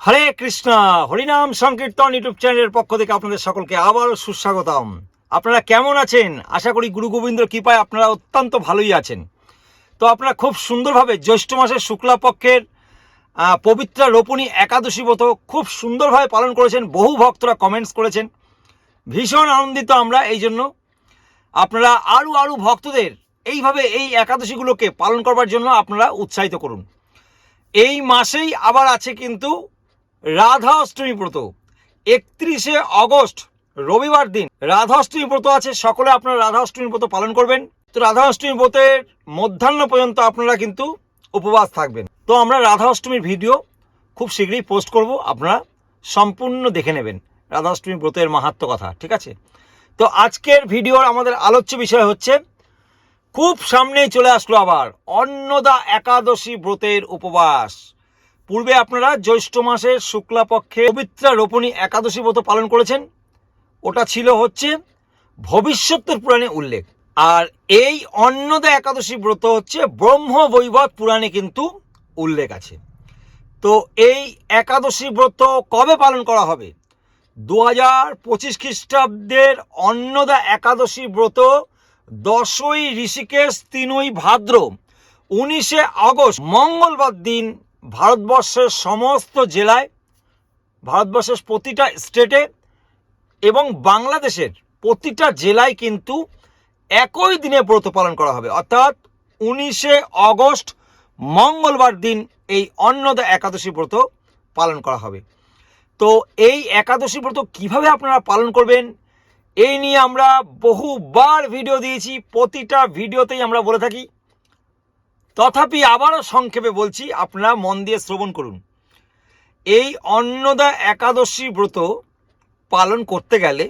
হরে কৃষ্ণ হরিনাম সংকীর্তন ইউটিউব চ্যানেলের পক্ষ থেকে আপনাদের সকলকে আবারও সুস্বাগতম। আপনারা কেমন আছেন? আশা করি গুরু গোবিন্দর কৃপায় আপনারা অত্যন্ত ভালোই আছেন। তো আপনারা খুব সুন্দরভাবে জ্যৈষ্ঠ মাসের শুক্লাপক্ষের পবিত্র রোপণী একাদশী ব্রত খুব সুন্দরভাবে পালন করেছেন। বহু ভক্তরা কমেন্টস করেছেন, ভীষণ আনন্দিত আমরা। এই জন্য আপনারা আরও ভক্তদের এইভাবে এই একাদশীগুলোকে পালন করবার জন্য আপনারা উৎসাহিত করুন। এই মাসেই আবার আছে কিন্তু রাধা অষ্টমী ব্রত। 31শে অগস্ট রবিবার দিন রাধা অষ্টমী ব্রত আছে। সকলে আপনারা রাধা অষ্টমী ব্রত পালন করবেন। তো রাধা অষ্টমী ব্রতের মধ্যাহ্ন পর্যন্ত আপনারা কিন্তু উপবাস থাকবেন। তো আমরা রাধা অষ্টমীর ভিডিও খুব শীঘ্রই পোস্ট করব, আপনারা সম্পূর্ণ দেখে নেবেন রাধা অষ্টমী ব্রতের মাহাত্ম্য কথা, ঠিক আছে? তো আজকের ভিডিওর আমাদের আলোচ্য বিষয় হচ্ছে, খুব সামনেই চলে আসলো আবার অন্নদা একাদশী ব্রতের উপবাস। পূর্বে আপনারা জ্যৈষ্ঠ মাসের শুক্লাপক্ষে পবিত্র রোপণী একাদশী ব্রত পালন করেছেন। ওটা ছিল হচ্ছে ভবিষ্যতের পুরাণে উল্লেখ। আর এই অন্নদা একাদশী ব্রত হচ্ছে ব্রহ্মবৈবর্ত পুরাণে কিন্তু উল্লেখ আছে। তো এই একাদশী ব্রত কবে পালন করা হবে? 2025 খ্রিস্টাব্দের অন্নদা একাদশী ব্রত 10ই ঋষিকেশ 3ই ভাদ্র 19শে অগস্ট মঙ্গলবার দিন ভারতবর্ষের সমস্ত জেলায়, ভারতবর্ষের প্রতিটা স্টেটে এবং বাংলাদেশের প্রতিটা জেলায় কিন্তু একই দিনে ব্রত পালন করা হবে। অর্থাৎ 19শে অগস্ট মঙ্গলবার দিন এই অন্নদা একাদশী ব্রত পালন করা হবে। তো এই একাদশী ব্রত কিভাবে আপনারা পালন করবেন এই নিয়ে আমরা বহুবার ভিডিও দিয়েছি। প্রতিটা ভিডিওতেই আমরা বলে থাকি, তথাপি আবারও সংক্ষেপে বলছি, আপনারা মন দিয়ে শ্রবণ করুন। এই অন্নদা একাদশী ব্রত পালন করতে গেলে,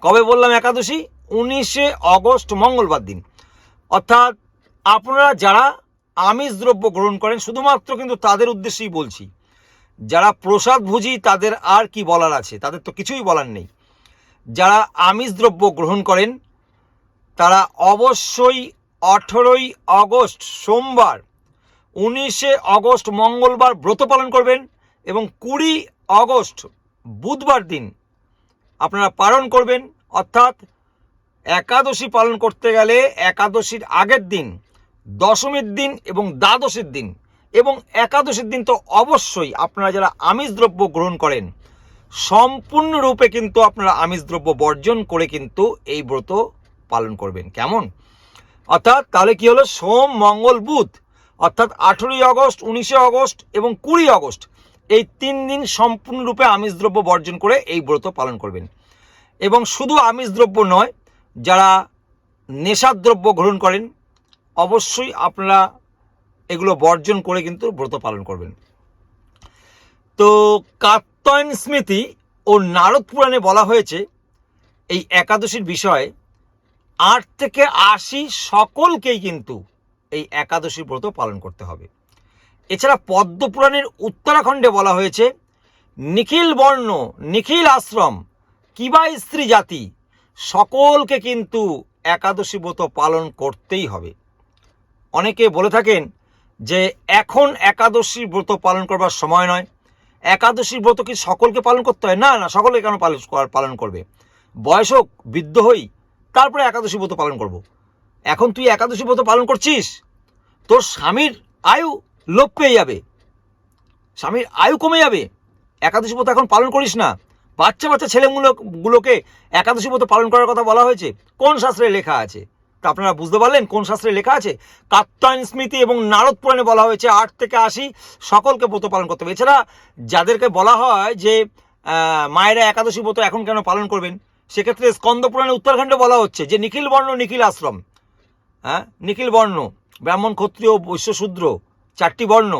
কবে বললাম একাদশী? 19শে অগস্ট মঙ্গলবার দিন। অর্থাৎ আপনারা যারা আমিষ দ্রব্য গ্রহণ করেন, শুধুমাত্র কিন্তু তাদের উদ্দেশ্যেই বলছি। যারা প্রসাদ ভুজি তাদের আর কি বলার আছে, তাদের তো কিছুই বলার নেই। যারা আমিষ দ্রব্য গ্রহণ করেন তারা অবশ্যই 18ই অগস্ট সোমবার, 19শে অগস্ট মঙ্গলবার ব্রত পালন করবেন এবং 20 অগস্ট বুধবার দিন আপনারা পালন করবেন। অর্থাৎ একাদশী পালন করতে গেলে একাদশীর আগের দিন, দশমীর দিন এবং দ্বাদশীর দিন এবং একাদশীর দিন তো অবশ্যই আপনারা যারা আমিষ দ্রব্য গ্রহণ করেন সম্পূর্ণরূপে কিন্তু আপনারা আমিষ দ্রব্য বর্জন করে কিন্তু এই ব্রত পালন করবেন। কেমন? অর্থাৎ তাহলে কি হলো? সোম মঙ্গল বুধ, অর্থাৎ 18ই অগস্ট, 19শে অগস্ট এবং 20 অগস্ট এই 3 দিন সম্পূর্ণরূপে আমিষ দ্রব্য বর্জন করে এই ব্রত পালন করবেন। এবং শুধু আমিষ দ্রব্য নয়, যারা নেশার দ্রব্য গ্রহণ করেন অবশ্যই আপনারা এগুলো বর্জন করে কিন্তু ব্রত পালন করবেন। তো কাত্যায়ন স্মৃতি ও নারদ পুরাণে বলা হয়েছে এই একাদশীর বিষয়ে 8 থেকে 80 সকলকেই কিন্তু এই একাদশী ব্রত পালন করতে হবে। এছাড়া পদ্মপুরাণের উত্তরাখণ্ডে বলা হয়েছে নিখিল বর্ণ নিখিল আশ্রম কিবা স্ত্রী জাতি সকলকে কিন্তু একাদশী ব্রত পালন করতেই হবে। অনেকে বলে থাকেন যে এখন একাদশী ব্রত পালন করবার সময় নয়, একাদশী ব্রত কি সকলকে পালন করতে হয়? না, সকলে কেন পালন করবে? বয়স হোক, বৃদ্ধ হই, তারপরে একাদশী ব্রত পালন করব। এখন তুই একাদশী ব্রত পালন করছিস, তোর স্বামীর আয়ু লোপ পেয়ে যাবে, স্বামীর আয়ু কমে যাবে। একাদশী ব্রত এখন পালন করিস না। বাচ্চা ছেলেগুলোকে একাদশী ব্রত পালন করার কথা বলা হয়েছে কোন শাস্ত্রে লেখা আছে? তা আপনারা বুঝতে পারলেন কোন শাস্ত্রে লেখা আছে? কাত্যায়ন স্মৃতি এবং নারদ পুরাণে বলা হয়েছে 8 থেকে 80 সকলকে ব্রত পালন করতে হবে। এছাড়া যাদেরকে বলা হয় যে মায়েরা একাদশী ব্রত এখন কেন পালন করবেন, সেক্ষেত্রে স্কন্দ পুরাণে উত্তরাখণ্ডে বলা হচ্ছে যে নিখিল বর্ণ নিখিল আশ্রম, নিখিল বর্ণ ব্রাহ্মণ ক্ষত্রিয় বৈশ্য শূদ্র 4টি বর্ণ,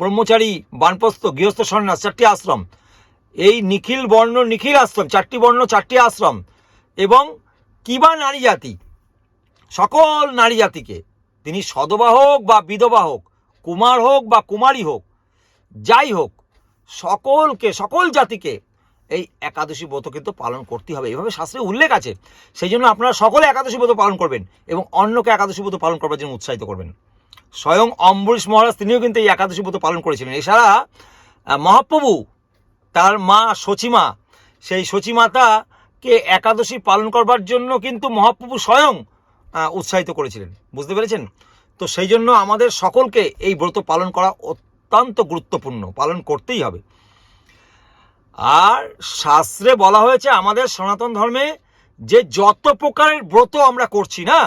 ব্রহ্মচারী বানপ্রস্থ গৃহস্থ সন্ন্যাস 4টি আশ্রম, এই নিখিল বর্ণ নিখিল আশ্রম 4টি বর্ণ 4টি আশ্রম এবং কিবা নারী জাতি, সকল নারী জাতিকে, তিনি সধবা হোক বা বিধবা হোক, কুমার হোক বা কুমারী হোক, যাই হোক, সকলকে, সকল জাতিকে এই একাদশী ব্রত কিন্তু পালন করতে হবে, এভাবে শাস্ত্রে উল্লেখ আছে। সেই জন্য আপনারা সকলে একাদশী ব্রত পালন করবেন এবং অন্যকে একাদশী ব্রত পালন করবার জন্য উৎসাহিত করবেন। স্বয়ং অম্বরীশ মহারাজ তিনিও কিন্তু এই একাদশী ব্রত পালন করেছিলেন। এছাড়া মহাপ্রভু তার মা সচিমা, সেই সচিমাতাকে একাদশী পালন করবার জন্য কিন্তু মহাপ্রভু স্বয়ং উৎসাহিত করেছিলেন, বুঝতে পেরেছেন? তো সেই জন্য আমাদের সকলকে এই ব্রত পালন করা অত্যন্ত গুরুত্বপূর্ণ, পালন করতেই হবে। আর শাস্ত্রে বলা হয়েছে আমাদের সনাতন ধর্মে যে যত প্রকারের ব্রত আমরা করছি না,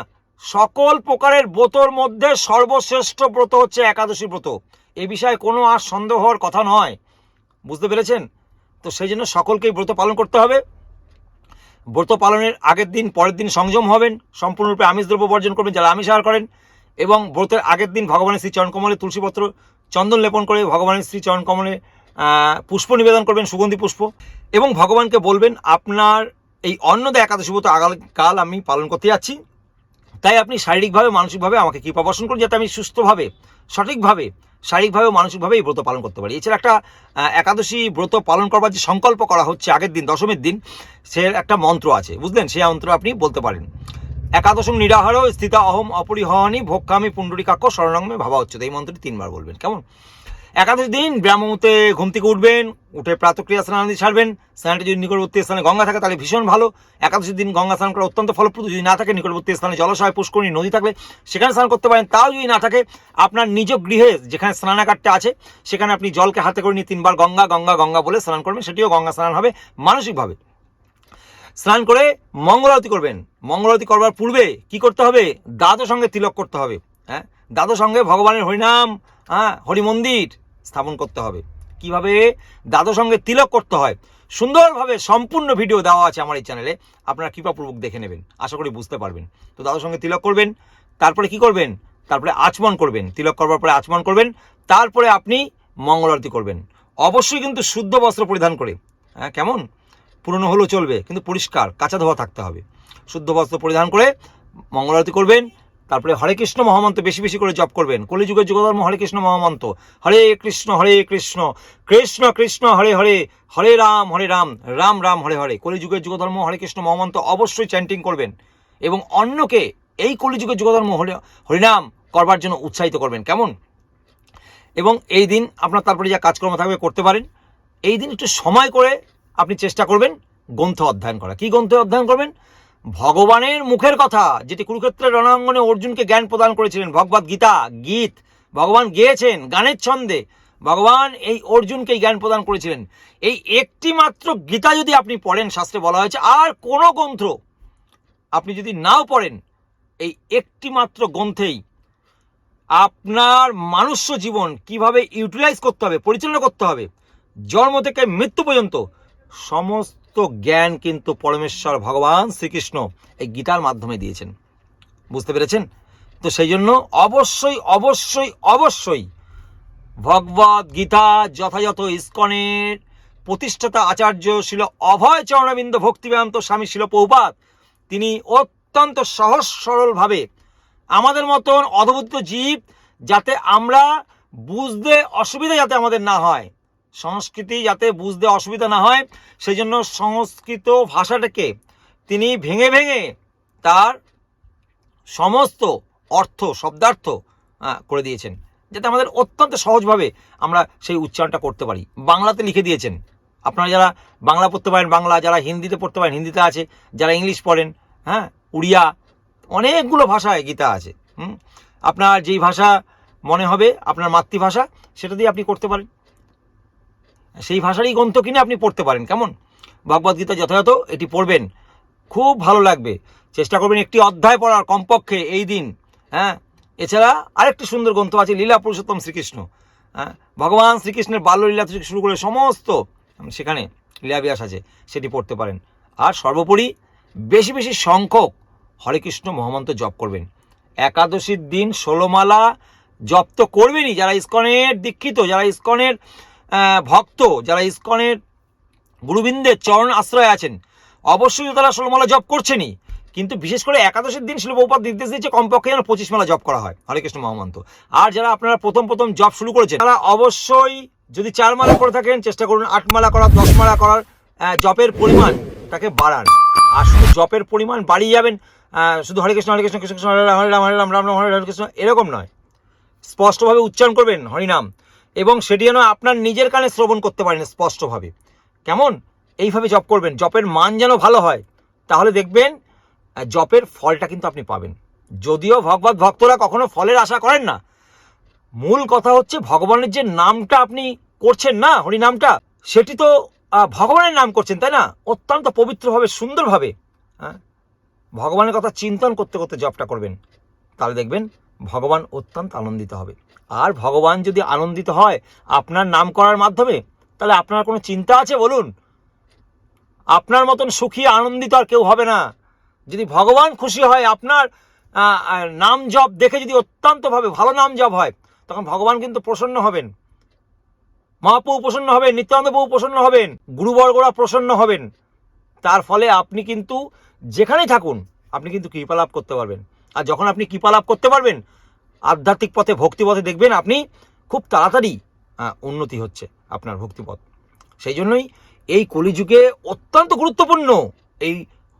সকল প্রকারের ব্রতর মধ্যে সর্বশ্রেষ্ঠ ব্রত হচ্ছে একাদশী ব্রত। এ বিষয়ে কোনো আর সন্দেহ হওয়ার কথা নয়, বুঝতে পেরেছেন? তো সেই জন্য সকলকেই ব্রত পালন করতে হবে। ব্রত পালনের আগের দিন পরের দিন সংযম হবেন, সম্পূর্ণরূপে আমিষ দ্রব্য বর্জন করবেন যারা আমিষ আহার করেন, এবং ব্রতের আগের দিন ভগবানের শ্রী চরণকমলে তুলসীপত্র চন্দন লেপন করে ভগবানের শ্রী চরণকমলে পুষ্প নিবেদন করবেন, সুগন্ধি পুষ্প, এবং ভগবানকে বলবেন আপনার এই অন্নদা একাদশী ব্রত আগামীকাল আমি পালন করতে যাচ্ছি, তাই আপনি শারীরিকভাবে মানসিকভাবে আমাকে কৃপা বর্ষণ করুন যাতে আমি সুস্থভাবে, সঠিকভাবে, শারীরিকভাবে ও মানসিকভাবে এই ব্রত পালন করতে পারি। এছাড়া একটা একাদশী ব্রত পালন করবার যে সংকল্প করা হচ্ছে আগের দিন দশমীর দিন, সে একটা মন্ত্র আছে, বুঝলেন? সেই মন্ত্র আপনি বলতে পারেন। একাদশম নিরাহার স্থিতা অহম অপরিহনি ভোক্ষামি পুণ্ডরিকাক্ষ শরণাঙ্গে ভাবা হচ্ছে, এই মন্ত্রটি 3 বার বলবেন, কেমন? একাদশ দিন ব্রাহ্মমুহূর্তে ঘুম থেকে উঠবেন, উঠে প্রাতক্রিয়া স্নান ছাড়বেন। স্নানটি যদি নিকটবর্তী স্থানে গঙ্গা থাকে তাহলে ভীষণ ভালো। একাদশীর দিন গঙ্গা স্নান করা অত্যন্ত ফলপ্রদ। যদি না থাকে নিকটবর্তী স্থানে জলাশয়, পুষ্করণী, নদী থাকলে সেখানে স্নান করতে পারেন। তাও যদি না থাকে আপনার নিজ গৃহে যেখানে স্নানাগারটা আছে সেখানে আপনি জলকে হাতে করে নিয়ে 3 বার গঙ্গা গঙ্গা গঙ্গা বলে স্নান করবেন, সেটিও গঙ্গা স্নান হবে। মানসিকভাবে স্নান করে মঙ্গলারতি করবেন। মঙ্গলারতি করবার পূর্বে কি করতে হবে? দ্বাদশ সঙ্গে তিলক করতে হবে। হ্যাঁ, দ্বাদশ সঙ্গে ভগবানের হরিনাম, হরি মন্দির স্থাপন করতে হবে। কিভাবে দ্বাদশ সঙ্গে তিলক করতে হয় সুন্দরভাবে সম্পূর্ণ ভিডিও দেওয়া আছে আমার এই চ্যানেলে, আপনারা কৃপাপূর্বক দেখে নেবেন, আশা করি বুঝতে পারবেন। তো দ্বাদশ সঙ্গে তিলক করবেন, তারপরে কি করবেন? তারপরে আচমন করবেন। তিলক করবার পরে আচমন করবেন, তারপরে আপনি মঙ্গলারতি করবেন। অবশ্যই কিন্তু শুদ্ধ বস্ত্র পরিধান করে, হ্যাঁ, কেমন? পুরনো হলেও চলবে, কিন্তু পরিষ্কার কাঁচা ধোয়া থাকতে হবে। শুদ্ধ বস্ত্র পরিধান করে মঙ্গলারতি করবেন। তারপরে হরে কৃষ্ণ মহামন্ত্র বেশি বেশি করে জপ করবেন। কলিযুগের যুগধর্ম হরে কৃষ্ণ মহামন্ত্র, হরে কৃষ্ণ কৃষ্ণ কৃষ্ণ হরে হরে, হরে রাম রাম রাম হরে হরে। কলিযুগের যুগধর্ম হরে কৃষ্ণ মহামন্ত্র অবশ্যই চ্যান্টিং করবেন এবং অন্যকে এই কলিযুগের যুগধর্ম হরিনাম করবার জন্য উৎসাহিত করবেন, কেমন? এবং এই দিন আপনার তারপরে যা কাজকর্ম থাকবে করতে পারেন। এই দিন একটু সময় করে আপনি চেষ্টা করবেন গ্রন্থ অধ্যয়ন করা। কি গ্রন্থ অধ্যয়ন করবেন? ভগবানের মুখের কথা, যেটি কুরুক্ষেত্রের রণাঙ্গনে অর্জুনকে জ্ঞান প্রদান করেছিলেন, ভগবদ গীতা, গীত ভগবান গেয়েছেন গানের ছন্দে। ভগবান এই অর্জুনকে জ্ঞান প্রদান করেছিলেন। এই একটি মাত্র গীতা যদি আপনি পড়েন, শাস্ত্রে বলা হয়েছে, আর কোনো গ্রন্থ আপনি যদি নাও পড়েন, এই একটি মাত্র গ্রন্থেই আপনার মানুষ্য জীবন কিভাবে ইউটিলাইজ করতে হবে, পরিচালনা করতে হবে, জন্ম থেকে মৃত্যু পর্যন্ত সমস্ত জ্ঞান কিন্তু পরমেশ্বর ভগবান শ্রীকৃষ্ণ এই গীতার মাধ্যমে দিয়েছেন, বুঝতে পেরেছেন? তো সেই জন্য অবশ্যই অবশ্যই অবশ্যই ভগবদ গীতা যথাযথ ইস্কনের প্রতিষ্ঠাতা আচার্য শিল অভয় চরণবিন্দ ভক্তিবেদান্ত স্বামী শিল প্রভুপাদ, তিনি অত্যন্ত সহজ সরলভাবে আমাদের মতন অধবুদ্ধ জীব, যাতে আমরা বুঝতে অসুবিধা যাতে আমাদের না হয়, সংস্কৃতি যাতে বুঝতে অসুবিধা না হয়, সেই জন্য সংস্কৃত ভাষাটাকে তিনি ভেঙে ভেঙে তার সমস্ত অর্থ শব্দার্থ করে দিয়েছেন, যাতে আমাদের অত্যন্ত সহজভাবে আমরা সেই উচ্চারণটা করতে পারি। বাংলাতে লিখে দিয়েছেন। আপনারা যারা বাংলা পড়তে পারেন বাংলা, যারা হিন্দিতে পড়তে পারেন হিন্দিতে আছে, যারা ইংলিশ পড়েন, হ্যাঁ, উড়িয়া, অনেকগুলো ভাষায় গীতা আছে। আপনার যেই ভাষা মনে হবে আপনার মাতৃভাষা, সেটা দিয়ে আপনি করতে পারেন, সেই ভাষারই গ্রন্থ কিনে আপনি পড়তে পারেন, কেমন? ভগবদ্গীতা যথাযথ এটি পড়বেন, খুব ভালো লাগবে। চেষ্টা করবেন একটি অধ্যায় পড়ার কমপক্ষে এই দিন, হ্যাঁ। এছাড়া আরেকটি সুন্দর গ্রন্থ আছে, লীলা পুরুষোত্তম শ্রীকৃষ্ণ, হ্যাঁ, ভগবান শ্রীকৃষ্ণের বাল্যলীলা থেকে শুরু করে সমস্ত সেখানে লীলাবিলাস আছে, সেটি পড়তে পারেন। আর সর্বোপরি বেশি বেশি সংখ্যক হরে কৃষ্ণ মহামন্ত্র জপ করবেন। একাদশীর দিন 16 মালা জপ তো করবেনই, যারা ইস্কনের দীক্ষিত, যারা ইস্কনের ভক্ত, যারা ইস্কনের গুরুবৃন্দের চরণ আশ্রয় আছেন, অবশ্যই তারা 16 মালা জপ করছেনই, কিন্তু বিশেষ করে একাদশীর দিন শিল প্রভুপাদ নির্দেশ দিয়েছে কমপক্ষে যেন 25 মালা জপ করা হয় হরে কৃষ্ণ মহামন্ত্র। আর যারা আপনারা প্রথম জপ শুরু করেছেন, তারা অবশ্যই যদি 4 মালা করে থাকেন চেষ্টা করুন 8 মালা করার, 10 মালা করার। জপের পরিমাণ তাকে বাড়ান। আর শুধু জপের পরিমাণ বাড়িয়ে যাবেন, শুধু হরে কৃষ্ণ কৃষ্ণ কৃষ্ণ হরে রাম হরে রাম হরে রাম রাম রাম হরে হরে কৃষ্ণ, এরকম নয়। স্পষ্টভাবে উচ্চারণ করবেন হরিনাম, এবং সেটি যেন আপনার নিজের কানে শ্রবণ করতে পারেন স্পষ্টভাবে। কেমন? এইভাবে জপ করবেন, জপের মান যেন ভালো হয়, তাহলে দেখবেন জপের ফলটা কিন্তু আপনি পাবেন। যদিও ভগবত ভক্তরা কখনো ফলের আশা করেন না, মূল কথা হচ্ছে ভগবানের যে নামটা আপনি করছেন না, হরিনামটা, সেটি তো ভগবানের নাম করছেন, তাই না? অত্যন্ত পবিত্রভাবে, সুন্দরভাবে ভগবানের কথা চিন্তন করতে করতে জপটা করবেন, তাহলে দেখবেন ভগবান অত্যন্ত আনন্দিত হবে। আর ভগবান যদি আনন্দিত হয় আপনার নাম করার মাধ্যমে, তাহলে আপনার কোনো চিন্তা আছে বলুন? আপনার মতন সুখী আনন্দিত আর কেউ হবে না। যদি ভগবান খুশি হয় আপনার নাম জপ দেখে, যদি অত্যন্তভাবে ভালো নাম জপ হয়, তখন ভগবান কিন্তু প্রসন্ন হবেন, মহাপ্রভু প্রসন্ন হবেন, নিত্যানন্দ প্রভু প্রসন্ন হবেন, গুরুবর্গরা প্রসন্ন হবেন। তার ফলে আপনি কিন্তু যেখানেই থাকুন আপনি কিন্তু কৃপা লাভ করতে পারবেন। আর যখন আপনি কৃপা লাভ করতে পারবেন, আধ্যাত্মিক পথে, ভক্তি পথে, দেখবেন আপনি খুব তাড়াতাড়ি উন্নতি হচ্ছে আপনার ভক্তিপথ। সেই জন্যই এই কলিযুগে অত্যন্ত গুরুত্বপূর্ণ এই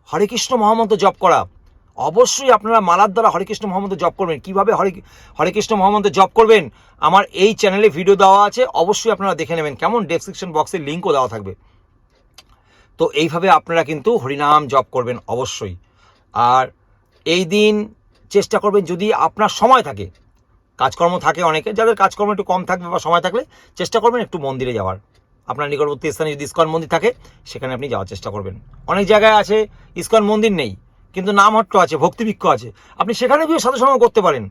হরে কৃষ্ণ মহামন্ত্র জপ করা। অবশ্যই আপনারা মালার দ্বারা হরে কৃষ্ণ মহামন্ত্র জপ করবেন। কীভাবে হরে কৃষ্ণ মহামন্ত্র জপ করবেন আমার এই চ্যানেলে ভিডিও দেওয়া আছে, অবশ্যই আপনারা দেখে নেবেন। কেমন? ডেসক্রিপশন বক্সে লিঙ্কও দেওয়া থাকবে। তো এইভাবে আপনারা কিন্তু হরিনাম জপ করবেন অবশ্যই। আর এই দিন চেষ্টা করবেন, যদি আপনার সময় থাকে, কাজকর্ম থাকে অনেকে, যাদের কাজকর্ম একটু কম থাকবে বা সময় থাকলে চেষ্টা করবেন একটু মন্দিরে যাওয়ার। আপনার নিকটবর্তী স্থানে যদি ইস্কন মন্দির থাকে সেখানে আপনি যাওয়ার চেষ্টা করবেন। অনেক জায়গায় আছে ইস্কন মন্দির নেই, কিন্তু নামহট্ট আছে, ভক্তিবৃক্ষ আছে, আপনি সেখানে গিয়ে সাধুসঙ্গ করতে পারেন।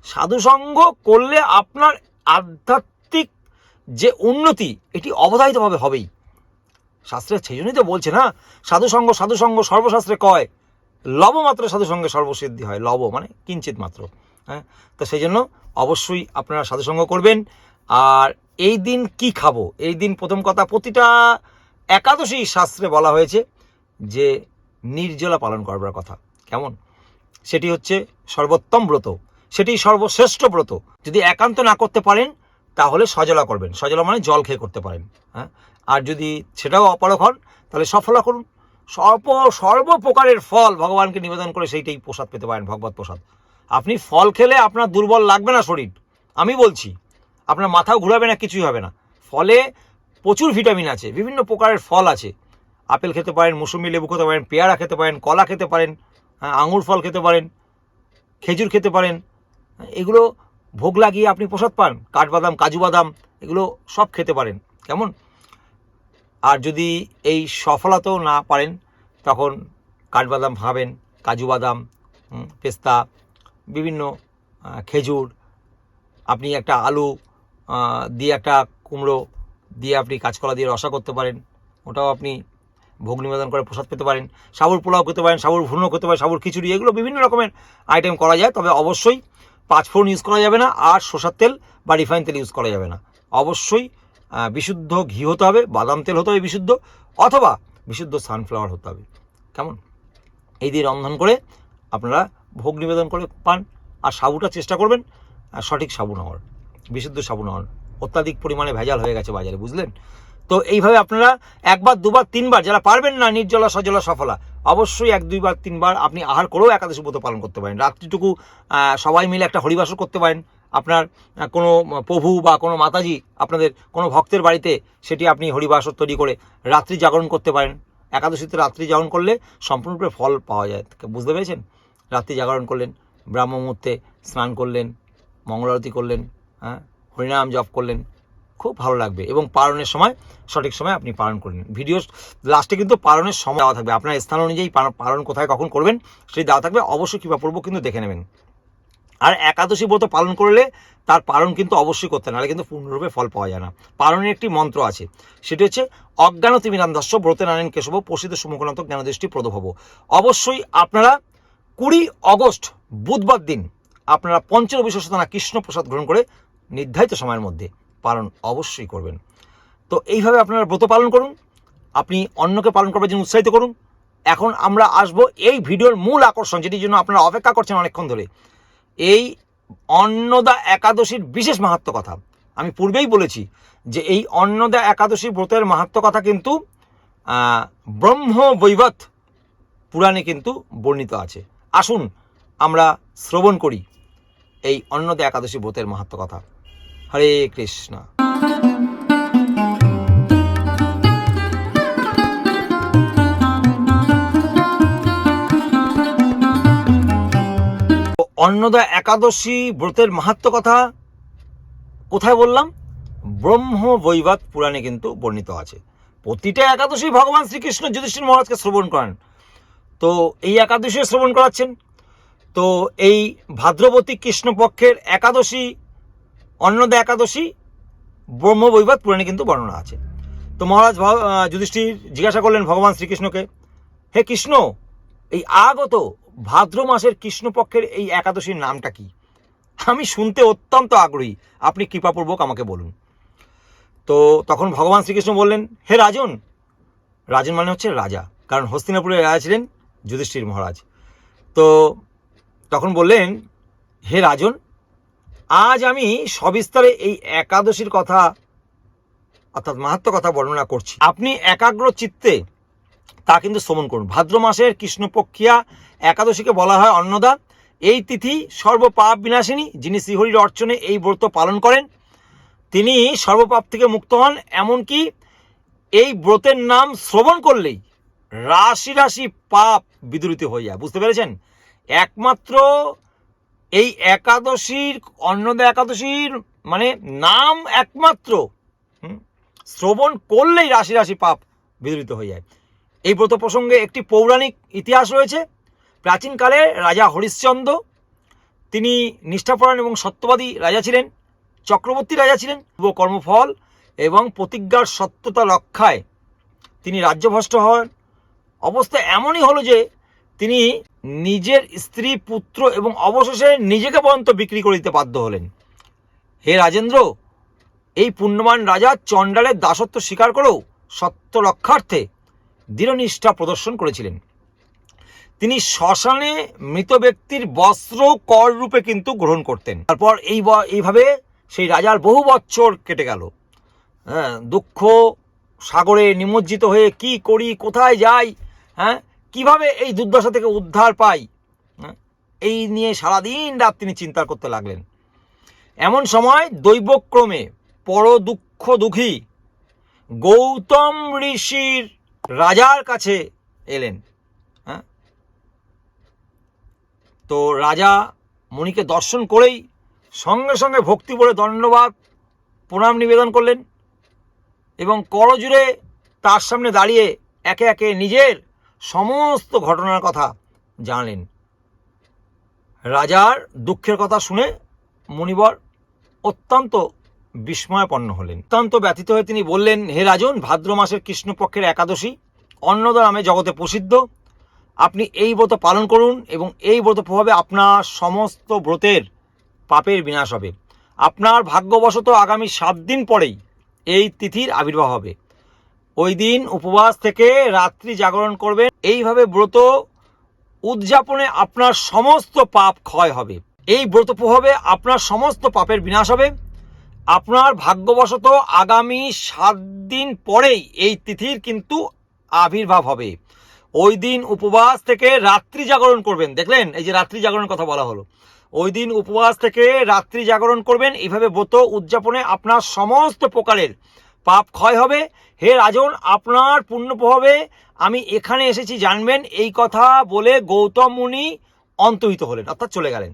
সাধুসঙ্গ করলে আপনার আধ্যাত্মিক যে উন্নতি, এটি অবধারিতভাবে হবেই। শাস্ত্রের সেই জন্যই তো বলছে না, সাধুসঙ্গ সাধুসঙ্গ সর্বশাস্ত্রে কয়, লবমাত্র সাধুসঙ্গে সর্বসিদ্ধি হয়। লব মানে কিঞ্চিত মাত্র। হ্যাঁ, তো সেই জন্য অবশ্যই আপনারা সাধুসঙ্গ করবেন। আর এই দিন কি খাবো, এই দিন প্রথম কথা, প্রতিটা একাদশী শাস্ত্রে বলা হয়েছে যে নির্জলা পালন করবার কথা। কেমন? সেটি হচ্ছে সর্বোত্তম ব্রত, সেটি সর্বশ্রেষ্ঠ ব্রত। যদি একান্ত না করতে পারেন তাহলে সজলা করবেন। সজলা মানে জল খেয়ে করতে পারেন। হ্যাঁ, আর যদি সেটাও অপারক হন তাহলে সফলা করুন। সর্বপ্রকারের ফল ভগবানকে নিবেদন করে সেইটাই প্রসাদ পেতে পারেন, ভগবত প্রসাদ। আপনি ফল খেলে আপনার দুর্বল লাগবে না শরীর, আমি বলছি। আপনার মাথাও ঘুরাবে না, কিছুই হবে না। ফলে প্রচুর ভিটামিন আছে, বিভিন্ন প্রকারের ফল আছে। আপেল খেতে পারেন, মৌসুমি লেবু খেতে পারেন, পেয়ারা খেতে পারেন, কলা খেতে পারেন, আঙুর ফল খেতে পারেন, খেজুর খেতে পারেন। এগুলো ভোগ লাগিয়ে আপনি প্রসাদ পান। কাঠবাদাম, কাজু বাদাম, এগুলো সব খেতে পারেন। কেমন? আর যদি এই সফলতাও না পারেন, তখন কাঠবাদাম খাবেন, কাজু বাদাম, পেস্তা, বিভিন্ন খেজুর, আপনি একটা আলু দিয়ে, একটা কুমড়ো দিয়ে আপনি কাঁচকলা দিয়ে রসা করতে পারেন, ওটাও আপনি ভোগ নিবেদন করে প্রসাদ পেতে পারেন। সাবুর পোলাও খেতে পারেন, সাবুর ভুনো খেতে পারেন, সাবুর খিচুড়ি, এগুলো বিভিন্ন রকমের আইটেম করা যায়। তবে অবশ্যই পাঁচফোড়ন ইউজ করা যাবে না, আর সরষের তেল বা রিফাইন তেল ইউজ করা যাবে না। অবশ্যই বিশুদ্ধ ঘি হতে হবে, বাদাম তেল হতে হবে বিশুদ্ধ, অথবা বিশুদ্ধ সানফ্লাওয়ার হতে হবে। কেমন? এই দিয়ে রন্ধন করে আপনারা ভোগ নিবেদন করে পান। আর সাবুটা চেষ্টা করবেন সঠিক সাবু নেওয়ার, বিশুদ্ধ সাবু নেওয়ার। অত্যাধিক পরিমাণে ভেজাল হয়ে গেছে বাজারে, বুঝলেন? তো এইভাবে আপনারা একবার, দুবার, তিনবার, যারা পারবেন না নির্জলা সজলা সফলা, অবশ্যই 1, 2 বার, 3 বার আপনি আহার করেও একাদশী ব্রত পালন করতে পারেন। রাত্রিটুকু সবাই মিলে একটা হরিবাসর করতে পারেন। আপনার কোনো প্রভু বা কোনো মাতাজি, আপনাদের কোনো ভক্তের বাড়িতে সেটি আপনি হরিবাসর তৈরি করে রাত্রি জাগরণ করতে পারেন। একাদশীতে রাত্রি জাগরণ করলে সম্পূর্ণরূপে ফল পাওয়া যায়, বুঝতে পেরেছেন? রাত্রি জাগরণ করলেন, ব্রাহ্ম মুহূর্তে স্নান করলেন, মঙ্গল আরতি করলেন, হ্যাঁ, হরিনাম জপ করলেন, খুব ভালো লাগবে। এবং পালনের সময় সঠিক সময় আপনি পালন করলেন। ভিডিও লাস্টে কিন্তু পালনের সময় দেওয়া থাকবে, আপনার স্থান অনুযায়ী পালন কোথায় কখন করবেন সেটি দেওয়া থাকবে। অবশ্যই কৃপাপূর্বক কিন্তু দেখে নেবেন। আর একাদশী ব্রত পালন করলে তার পালন কিন্তু অবশ্যই করতে, নাহলে কিন্তু পূর্ণরূপে ফল পাওয়া যায় না। পালনের একটি মন্ত্র আছে, সেটি হচ্ছে অজ্ঞানতিমিরান্ধস্য ব্রতে নারায়ণ কেশব প্রসিদ্ধ সুমুখনাথ জ্ঞানদৃষ্টি প্রদভব। অবশ্যই আপনারা 20 অগস্ট বুধবার দিন আপনারা পঞ্চরবি সচেতনা কৃষ্ণ প্রসাদ গ্রহণ করে নির্ধারিত সময়ের মধ্যে পালন অবশ্যই করবেন। তো এইভাবে আপনারা ব্রত পালন করুন, আপনি অন্যকে পালন করবার জন্য উৎসাহিত করুন। এখন আমরা আসবো এই ভিডিওর মূল আকর্ষণ, যেটির জন্য আপনারা অপেক্ষা করছেন অনেকক্ষণ ধরে, এই অন্নদা একাদশীর বিশেষ মাহাত্ম্য কথা। আমি পূর্বেই বলেছি যে এই অন্নদা একাদশী ব্রতের মাহাত্ম্য কথা কিন্তু ব্রহ্মবৈবর্ত পুরাণে কিন্তু বর্ণিত আছে। আসুন আমরা শ্রবণ করি এই অন্নদা একাদশী ব্রতের মাহাত্ম্য কথা। হরে কৃষ্ণ। অন্নদা একাদশী ব্রতের মাহাত্ম্য কথা কোথায় বললাম? ব্রহ্ম বৈবর্ত পুরাণে কিন্তু বর্ণিত আছে। প্রতিটা একাদশী ভগবান শ্রীকৃষ্ণ যুধিষ্ঠির মহারাজকে শ্রবণ করান, তো এই একাদশী শ্রবণ করাচ্ছেন। তো এই ভাদ্রবতী কৃষ্ণপক্ষের একাদশী অন্নদা একাদশী ব্রহ্ম বৈবর্ত পুরাণে কিন্তু বর্ণনা আছে। তো মহারাজ যুধিষ্ঠির জিজ্ঞাসা করলেন ভগবান শ্রীকৃষ্ণকে, হে কৃষ্ণ, এই আগত ভাদ্র মাসের কৃষ্ণপক্ষের এই একাদশীর নামটা কি? আমি শুনতে অত্যন্ত আগ্রহী, আপনি কৃপাপূর্বক আমাকে বলুন। তো তখন ভগবান শ্রীকৃষ্ণ বললেন, হে রাজন, রাজন মানে হচ্ছে রাজা, কারণ হস্তিনাপুরের রাজা ছিলেন যুধিষ্ঠির মহারাজ। তো তখন বললেন, হে রাজন, আজ আমি সবিস্তারে এই একাদশীর কথা অর্থাৎ মাহাত্ম্য কথা বর্ণনা করছি। আপনি একাগ্র চিত্তে তা কিন্তু শ্রবণ করুন। ভাদ্র মাসের কৃষ্ণপক্ষিয়া একাদশীকে বলা হয় অন্নদা। এই তিথি সর্বপাপ বিনাশিনী। যিনি শ্রীহরির অর্চনে এই ব্রত পালন করেন তিনি সর্বপাপ থেকে মুক্ত হন। এমনকি এই ব্রতের নাম শ্রবণ করলেই রাশি রাশি পাপ বিদূরিত হয়ে যায়। বুঝতে পেরেছেন? একমাত্র এই একাদশীর অন্নদা একাদশীর মানে নাম একমাত্র শ্রবণ করলেই রাশি রাশি পাপ বিদূরিত হয়ে যায়। এই ব্রত প্রসঙ্গে একটি পৌরাণিক ইতিহাস রয়েছে। প্রাচীনকালে রাজা হরিশ্চন্দ্র, তিনি নিষ্ঠাপরায়ণ এবং সত্যবাদী রাজা ছিলেন, চক্রবর্তী রাজা ছিলেন। কর্মফল এবং প্রতিজ্ঞার সত্যতা রক্ষায় তিনি রাজ্যভ্রষ্ট হন। অবস্থা এমনই হলো যে তিনি নিজের স্ত্রী, পুত্র এবং অবশেষে নিজেকে পর্যন্ত বিক্রি করে দিতে বাধ্য হলেন। হে রাজেন্দ্র, এই পুণ্যবান রাজা চণ্ডালের দাসত্ব স্বীকার করেও সত্য রক্ষার্থে দৃঢ়নিষ্ঠা প্রদর্শন করেছিলেন। তিনি শ্মশানে মৃত ব্যক্তির বস্ত্র কর রূপে কিন্তু গ্রহণ করতেন। তারপর এইভাবে সেই রাজার বহু বৎসর কেটে গেল। দুঃখ সাগরে নিমজ্জিত হয়ে কি করি, কোথায় যাই, কিভাবে এই দুর্দশা থেকে উদ্ধার পাই, এই নিয়ে সারাদিন রাত তিনি চিন্তা করতে লাগলেন। এমন সময় দৈবক্রমে পর দুঃখ দুঃখী গৌতম ঋষির রাজার কাছে এলেন। তো রাজা মুনিকে দর্শন করেই সঙ্গে সঙ্গে ভক্তি বলে দণ্ডবাদ প্রণাম নিবেদন করলেন এবং করজুড়ে তার সামনে দাঁড়িয়ে একে একে নিজের সমস্ত ঘটনার কথা জানলেন। রাজার দুঃখের কথা শুনে মুনিবর অত্যন্ত বিস্ময়াপন্ন হলেন। অত্যন্ত ব্যথিত হয়ে তিনি বললেন, হে রাজন, ভাদ্র মাসের কৃষ্ণপক্ষের একাদশী অন্নদা নামে জগতে প্রসিদ্ধ। আপনি এই ব্রত পালন করুন এবং এই ব্রত প্রভাবে আপনার সমস্ত ব্রতের পাপের বিনাশ হবে। আপনার ভাগ্যবশত আগামী 7 দিন পরেই এই তিথির আবির্ভাব হবে। ওই দিন উপবাস থেকে রাত্রি জাগরণ করবেন। এইভাবে ব্রত উদযাপনে আপনার সমস্ত পাপ ক্ষয় হবে। এই ব্রত প্রভাবে আপনার সমস্ত পাপের বিনাশ হবে। আপনার ভাগ্যবশত আগামী 7 দিন পরেই এই তিথির কিন্তু আবির্ভাব হবে। ওই দিন উপবাস থেকে রাত্রি জাগরণ করবেন। দেখলেন, এই যে রাত্রি জাগরণের কথা বলা হলো, ওই দিন উপবাস থেকে রাত্রি জাগরণ করবেন। এইভাবে ব্রত উদযাপনে আপনার সমস্ত প্রকারের পাপ ক্ষয় হবে। হে রাজন, আপনার পুণ্য প্রভাবে আমি এখানে এসেছি জানবেন। এই কথা বলে গৌতম মুনি অন্তহিত হলেন, অর্থাৎ চলে গেলেন।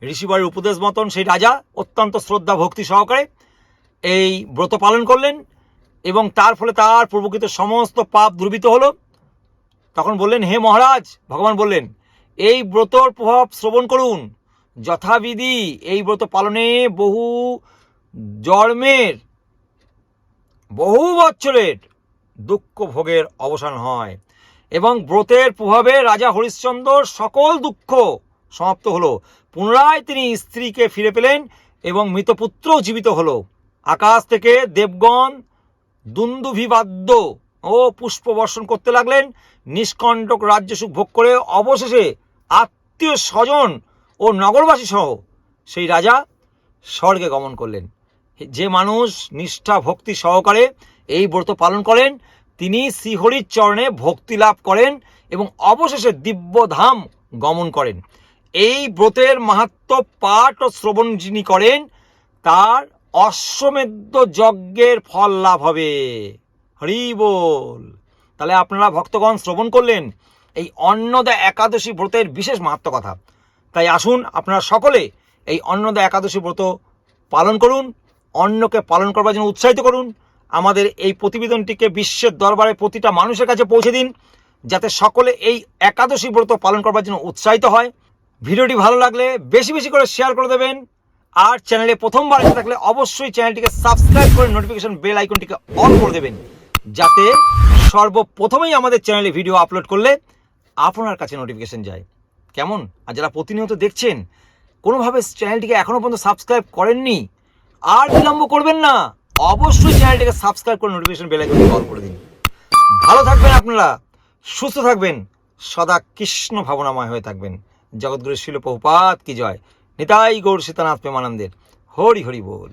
ঋষিবাড়ির উপদেশ মতন সেই রাজা অত্যন্ত শ্রদ্ধা ভক্তি সহকারে এই ব্রত পালন করলেন এবং তার ফলে তার প্রভুকৃত সমস্ত পাপ দুর্বৃত হলো। তখন বললেন, হে মহারাজ, ভগবান বললেন, এই ব্রতর প্রভাব শ্রবণ করুন। যথাবিধি এই ব্রত পালনে বহু জন্মের, বহু বৎসরের দুঃখ ভোগের অবসান হয় এবং ব্রতের প্রভাবে রাজা হরিশ্চন্দ্র সকল দুঃখ সমাপ্ত হলো। পুনরায় তিনি স্ত্রীকে ফিরে পেলেন এবং মৃতপুত্র জীবিত হলো। আকাশ থেকে দেবগণ দুন্দুভিবাদ্য ও পুষ্প বর্ষণ করতে লাগলেন। নিষ্কণ্টক রাজ্যসুখ ভোগ করে অবশেষে আত্মীয় স্বজন ও নগরবাসী সহ সেই রাজা স্বর্গে গমন করলেন। যে মানুষ নিষ্ঠা ভক্তি সহকারে এই ব্রত পালন করেন তিনি শ্রীহরির চরণে ভক্তি লাভ করেন এবং অবশেষে দিব্যধাম গমন করেন। এই ব্রতের মাহাত্ম্য পাঠ ও শ্রবণ যিনি করেন তার অশ্বমেধ যজ্ঞের ফল লাভ হবে। হরি বল। তাহলে আপনারা ভক্তগণ শ্রবণ করলেন এই অন্নদা একাদশী ব্রতের বিশেষ মাহাত্ম্য কথা। তাই আসুন আপনারা সকলে এই অন্নদা একাদশী ব্রত পালন করুন, অন্নকে পালন করবার জন্য উৎসাহিত করুন। আমাদের এই প্রতিবেদনটিকে বিশ্বের দরবারে প্রতিটা মানুষের কাছে পৌঁছে দিন, যাতে সকলে এই একাদশী ব্রত পালন করবার জন্য উৎসাহিত হয়। ভিডিওটি ভালো লাগলে বেশি বেশি করে শেয়ার করে দেবেন। আর চ্যানেলে প্রথমবার এসে থাকলে অবশ্যই চ্যানেলটিকে সাবস্ক্রাইব করে নোটিফিকেশন বেল আইকনটিকে অন করে দেবেন, যাতে সর্বপ্রথমেই আমাদের চ্যানেলে ভিডিও আপলোড করলে আপনার কাছে নোটিফিকেশন যায়। কেমন? আর যারা প্রতিনিয়ত দেখছেন, কোনোভাবে চ্যানেলটিকে এখনও পর্যন্ত সাবস্ক্রাইব করেননি, আর বিলম্ব করবেন না, অবশ্যই চ্যানেলটিকে সাবস্ক্রাইব করে নোটিফিকেশন বেল আইকনটি অন করে দিন। ভালো থাকবেন আপনারা, সুস্থ থাকবেন, সদা কৃষ্ণ ভাবনাময় হয়ে থাকবেন। জগৎগুরু শিল প্রভুপাদ কি জয়। নিতাই গৌর সীতানাথ প্রেমানন্দের হরি হরি বল।